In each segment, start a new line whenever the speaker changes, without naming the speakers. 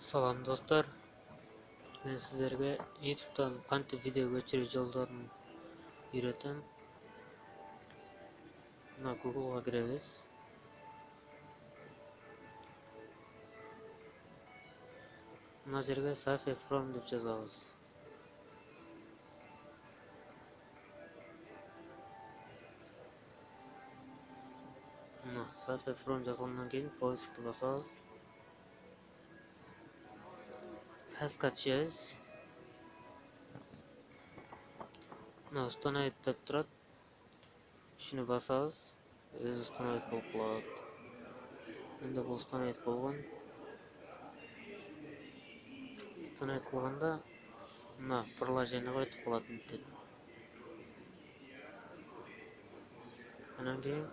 Салам достор, мен сіздерге YouTube'дан кантип видео көчүрүү жолдорун үйрөтөм. Мына Google'га киребиз. Мына жерге Safi from деп жазабыз. Мына Safi from жазгандан кийин поискту басабыз. Fast качабыз. Мына установить деп турат. Ушуну басабыз. Өзү установить болуп калат. Менде бул установить болгон. Установить кылганда мына приложениеге өтүп калат мынтип. Анан кийин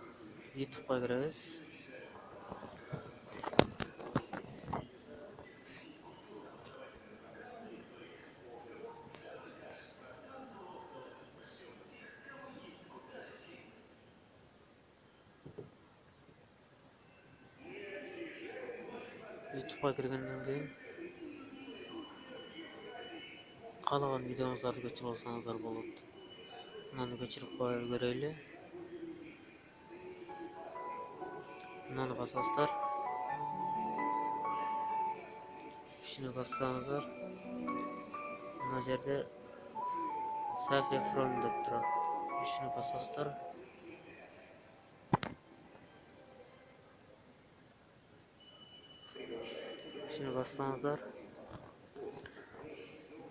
YouTube'га киребиз. YouTube'га киргенден кийин каалаган видеоңуздарды көчүрүп алсаңыздар болот. Мынаны көчүрүп көрөлү. Мынаны басасыздар. Ушуну бассаңыздар, мына жерде Safi from деп турат. Ушуну басасыздар. Ушуну бассаңыздар,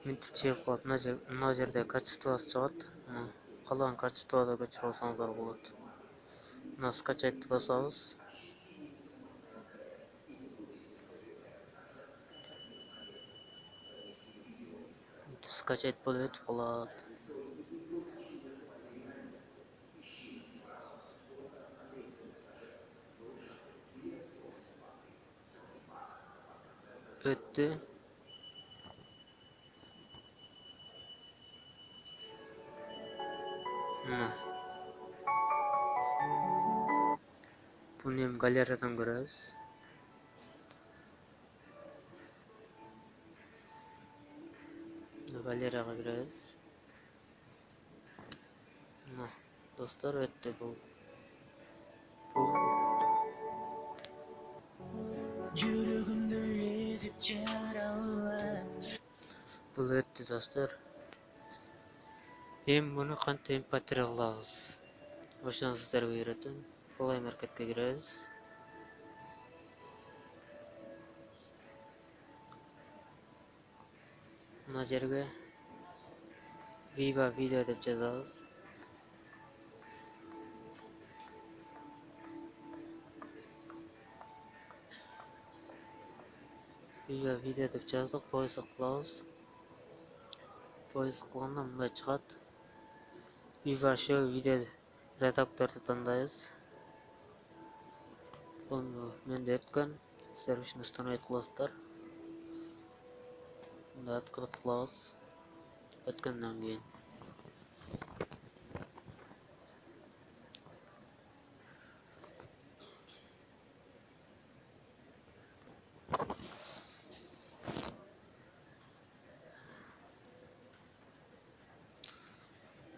мынтип чыгып калат. Мына жерде качествосы чыгат. Каалаган качествода көчүрүп алсаңыздар болот. Мына скачать басабыз. Скачать болуп өтүп калат. Өттү. Мына. Буну эми галереядан көрөбүз. Галереяга киребиз. Мына достор өттү бул. Жүрөгүмдү эзип жаралап. Бул өттү достор. Эми буну кантип эмпатия кылабыз? Ошону сиздерге үйрөтөм. Play Marketке киребиз. Мына жерге Viva Video деп жазабыз. Viva Video деп жаздык, поиск кылабыз. Поиск кылганда мындай чыгат. Viva Show Video редакторду тандайбыз. Бул менде өткөн. Сиздер ушуну установить кыласыздар. Мында открыть кылабыз. Өткөндөн кийин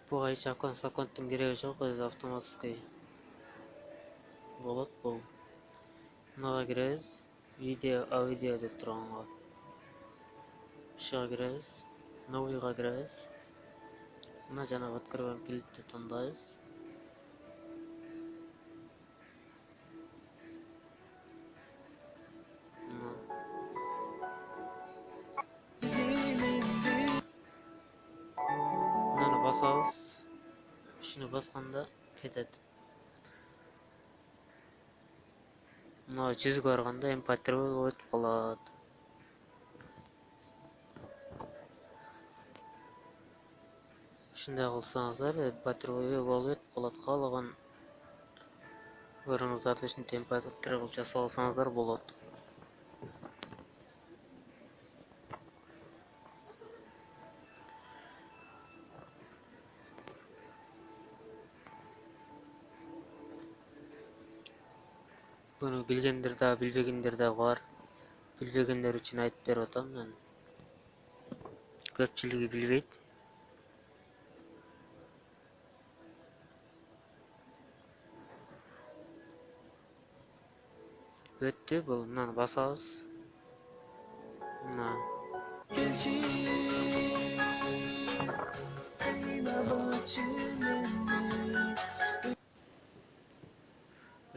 буга эч аккаунттун кереги жок, өзү автоматский болот бул. Мынага киребиз. Аудио деп турганга. Ушуга киребиз. Новыйга киребиз. Мына жанагы открываем клипти тандайбыз. Мынаны басабыз. Ушуну басканда кетет. Мына 100ге барганда MP3 болуп өтүп калат. Ушундай кылсаңыздар MP3 болуп өтүп калат. Каалаган өрүңүздөрдү ушинтип MP3 кылып жасап алсаңыздар болот. Буну билгендер да, билбегендер да бар. Bilbegендер үчүн айтып берип атам мен. Көпчүлүгү билбейт. Өттү бул. Мынаны басабыз. Мына.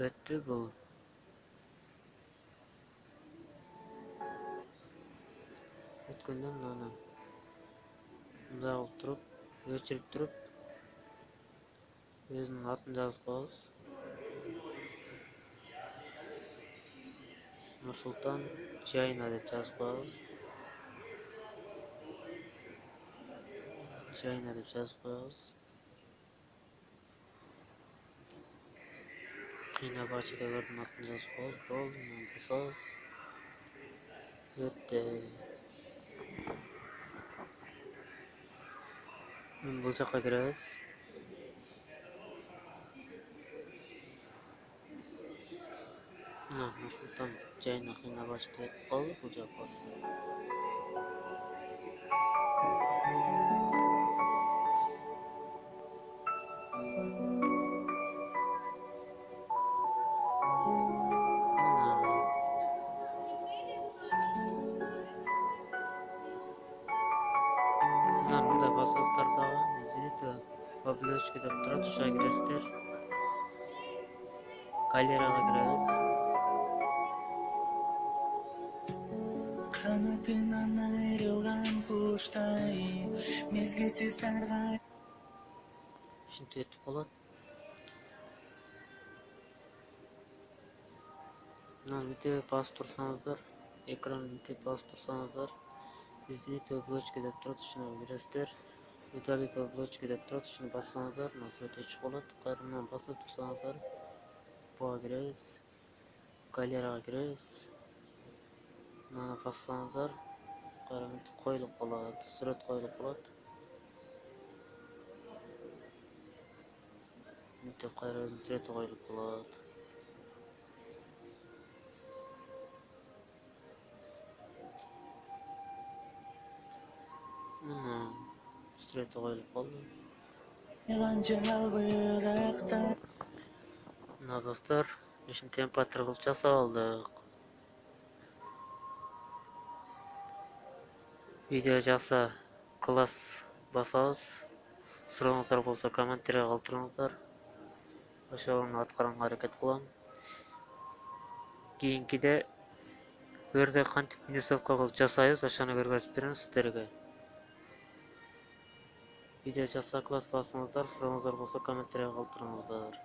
Өттү бул. Өткөндө мынаны мындай кылып туруп, өчүрүп туруп, өзүнүн атын жазып коебуз. Нурсултан Жайна деп жазып коебуз. Жайна деп жазып коебуз. Кыйнабачы деп өрдүн атын жазып коебуз. Болду, мына басабыз. Өттү. Бул жакка киребиз. Мына Нурсултан Жайна Кыйнабачы деп калды бул жакка. Мындай басабыз тартабы. Извините, облечка деп турат, ушуга киресиздер. Галереяга киребиз. Канатынан айрылган куштай мезгилсиз саргай. Ушинтип өтүп калат. Мына мынтип басып турсаңыздар, экранды мынтип басып турсаңыздар, извините, облачка деп турат, ушуна киресиздер. Удалить облачка деп турат, ушуну бассаңыздар, мына свет өчүп калат. Кайрадан басып турсаңыздар, буга киребиз. Галереяга киребиз. Мына бассаңыздар, кайрадан коюлуп калат, сүрөт коюлуп калат. Мынтип кайра өзүнүн сүрөтү коюлуп калат. Мына сүрөтү коюлуп калды. Мына достор, ушинтип эмпатер кылып жасап алдык. Видео жакса класс басабыз. Сурооңуздар болсо комменттерге калтырыңыздар. Ошону аткарганга аракет кылам. Кийинкиде өрдө кантип минусовка кылып жасайбыз, ошону көргөзүп берем сиздерге. Видео жакса класс басыңыздар, сурооңуздар болсо комменттерге калтырыңыздар.